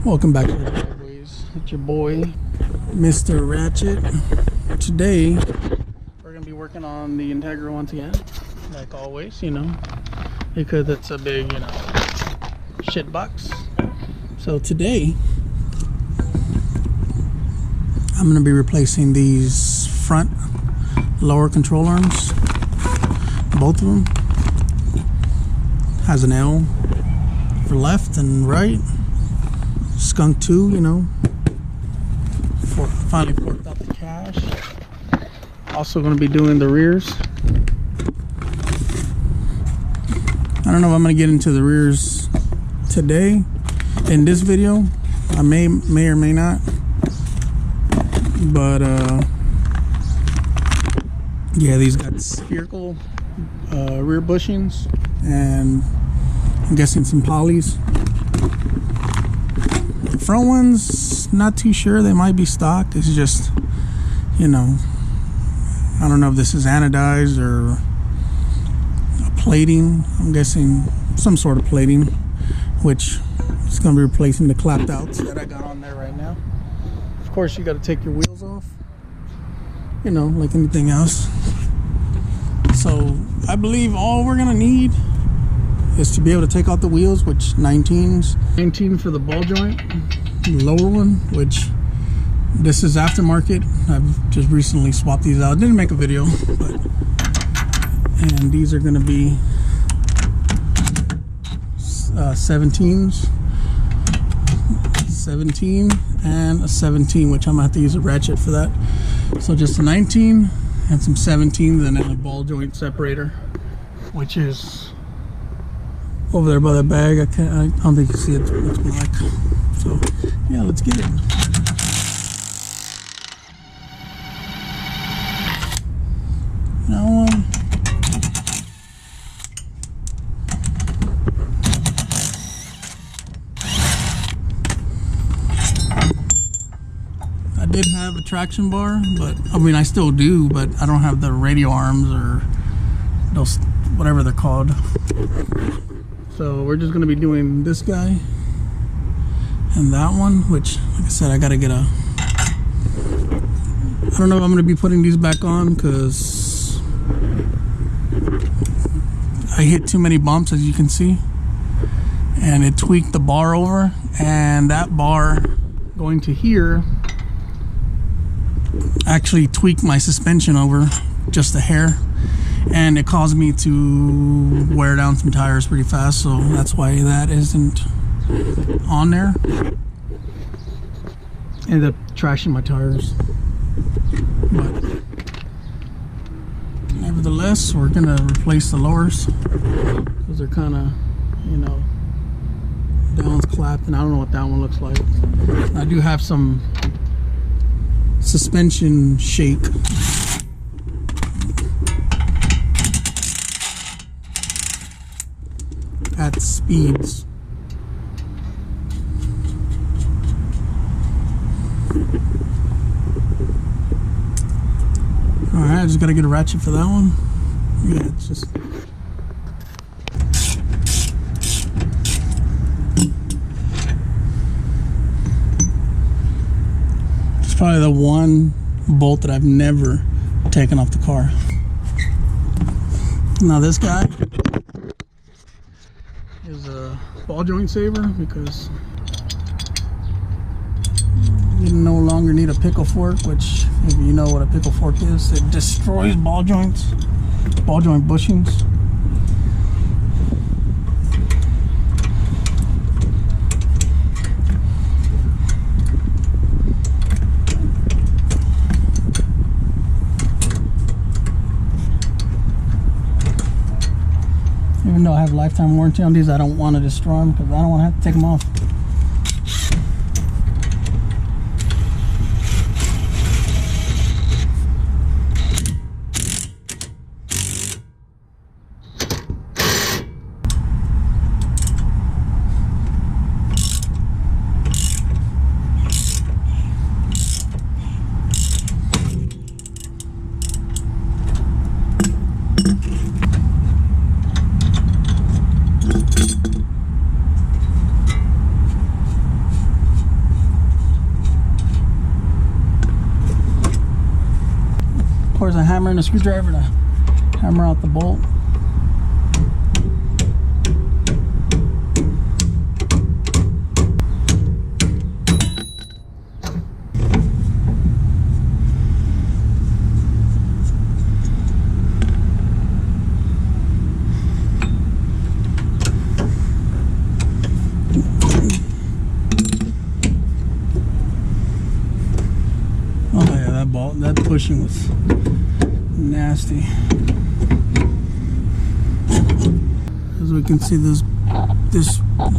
Welcome back to the driveways. It's your boy, Mr. Ratchet. Today, we're gonna be working on the Integra once again, like always, because it's a big, shit box. So today, I'm gonna be replacing these front lower control arms. Both of them has an L for left and right. Skunk2, finally forked out the cash. Also going to be doing the rears. I don't know if I'm going to get into the rears today in this video. I may or may not. But yeah, these got spherical rear bushings, and I'm guessing some polys. The front ones, not too sure. They might be stock. It's just, I don't know if this is anodized or a plating. I'm guessing some sort of plating, which is going to be replacing the clapped outs that I got on there right now. Of course, you got to take your wheels off, like anything else. So I believe all we're going to need is to be able to take out the wheels, which 19 for the ball joint, the lower one, which this is aftermarket. I've just recently swapped these out. Didn't make a video, and these are going to be 17s, 17 and a 17, which I'm gonna have to use a ratchet for that. So just a 19 and some 17s, and then a ball joint separator, which is over there by that bag. I don't think you see it. It's black. So yeah, let's get it. Now I did have a traction bar, but I still do, but I don't have the radio arms or those, whatever they're called. So we're just going to be doing this guy and that one, which, like I said, I got to get I don't know if I'm going to be putting these back on because I hit too many bumps, as you can see, and it tweaked the bar over, and that bar going to here actually tweaked my suspension over just a hair, and it caused me to wear down some tires pretty fast. So that's why that isn't on there. Ended up trashing my tires, but nevertheless, we're gonna replace the lowers because they're kind of, that one's clapped, and I don't know what that one looks like. I do have some suspension shake. At speeds. Alright, I just gotta get a ratchet for that one. Yeah, it's just probably the one bolt that I've never taken off the car. Now this guy is a ball joint saver because you no longer need a pickle fork, which, if you know what a pickle fork is, it destroys ball joints, ball joint bushings. Even though I have lifetime warranty on these, I don't want to destroy them because I don't want to have to take them off. requires a hammer and a screwdriver to hammer out the bolt. That bushing was nasty. As we can see, this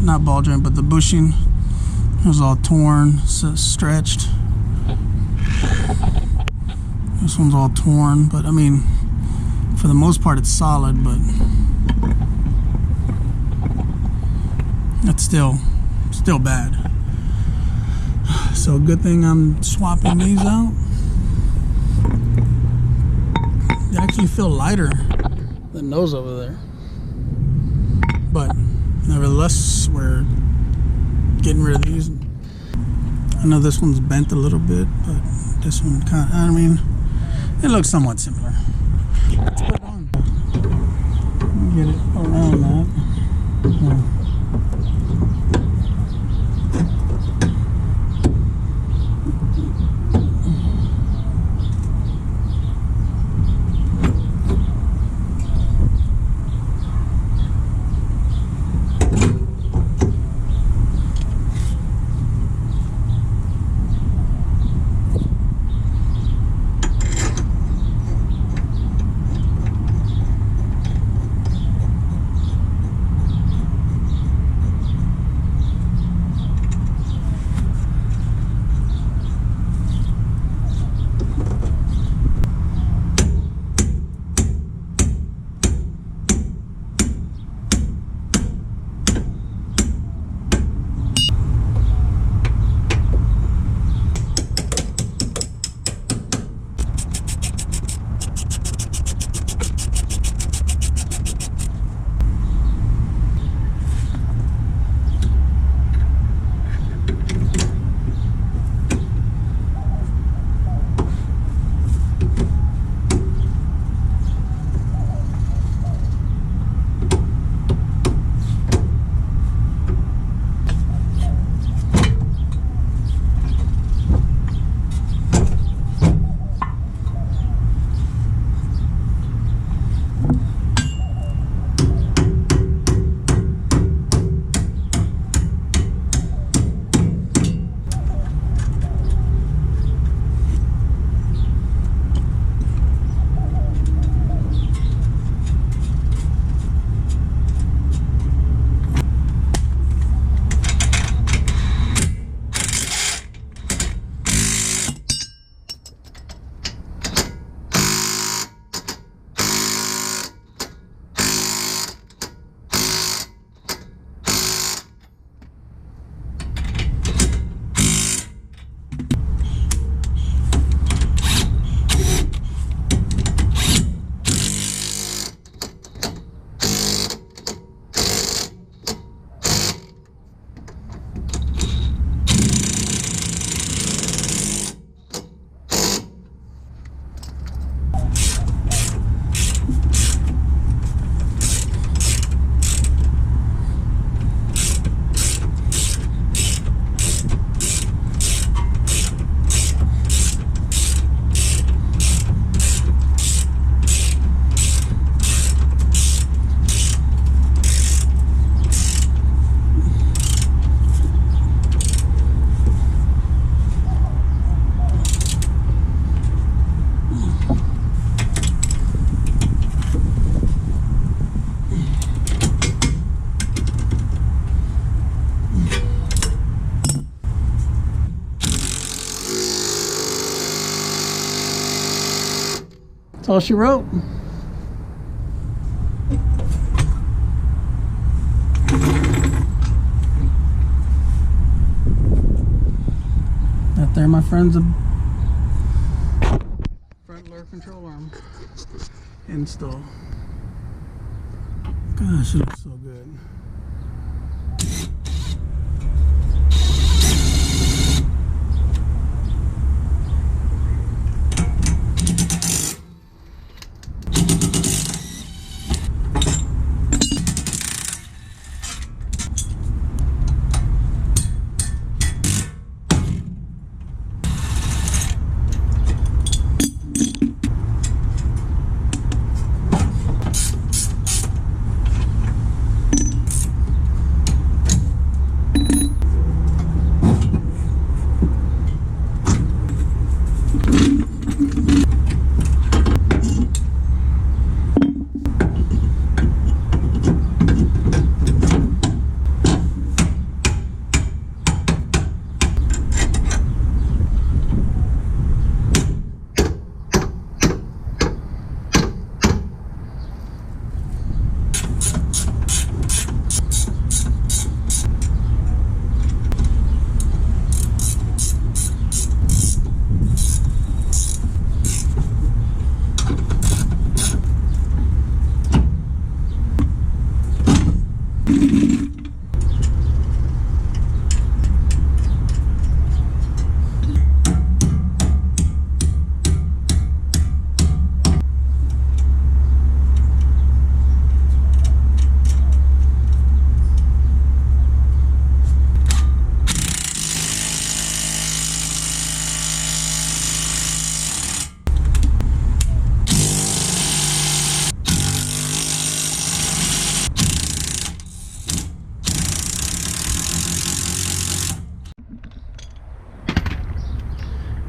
not ball joint, but the bushing was all torn, stretched. This one's all torn, but I mean, for the most part, it's solid. But that's still bad. So good thing I'm swapping these out. They actually feel lighter than those over there. But nevertheless, we're getting rid of these. I know this one's bent a little bit, but this one kind of, I mean, it looks somewhat similar. Let's put it on. Get it around that. Yeah. That's all she wrote. That there, my friend's a front lower control arm install. Gosh, it looks so good.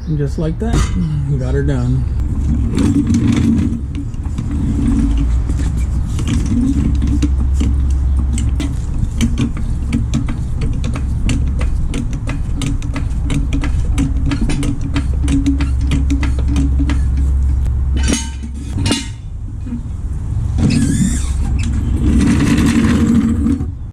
And just like that, got her done.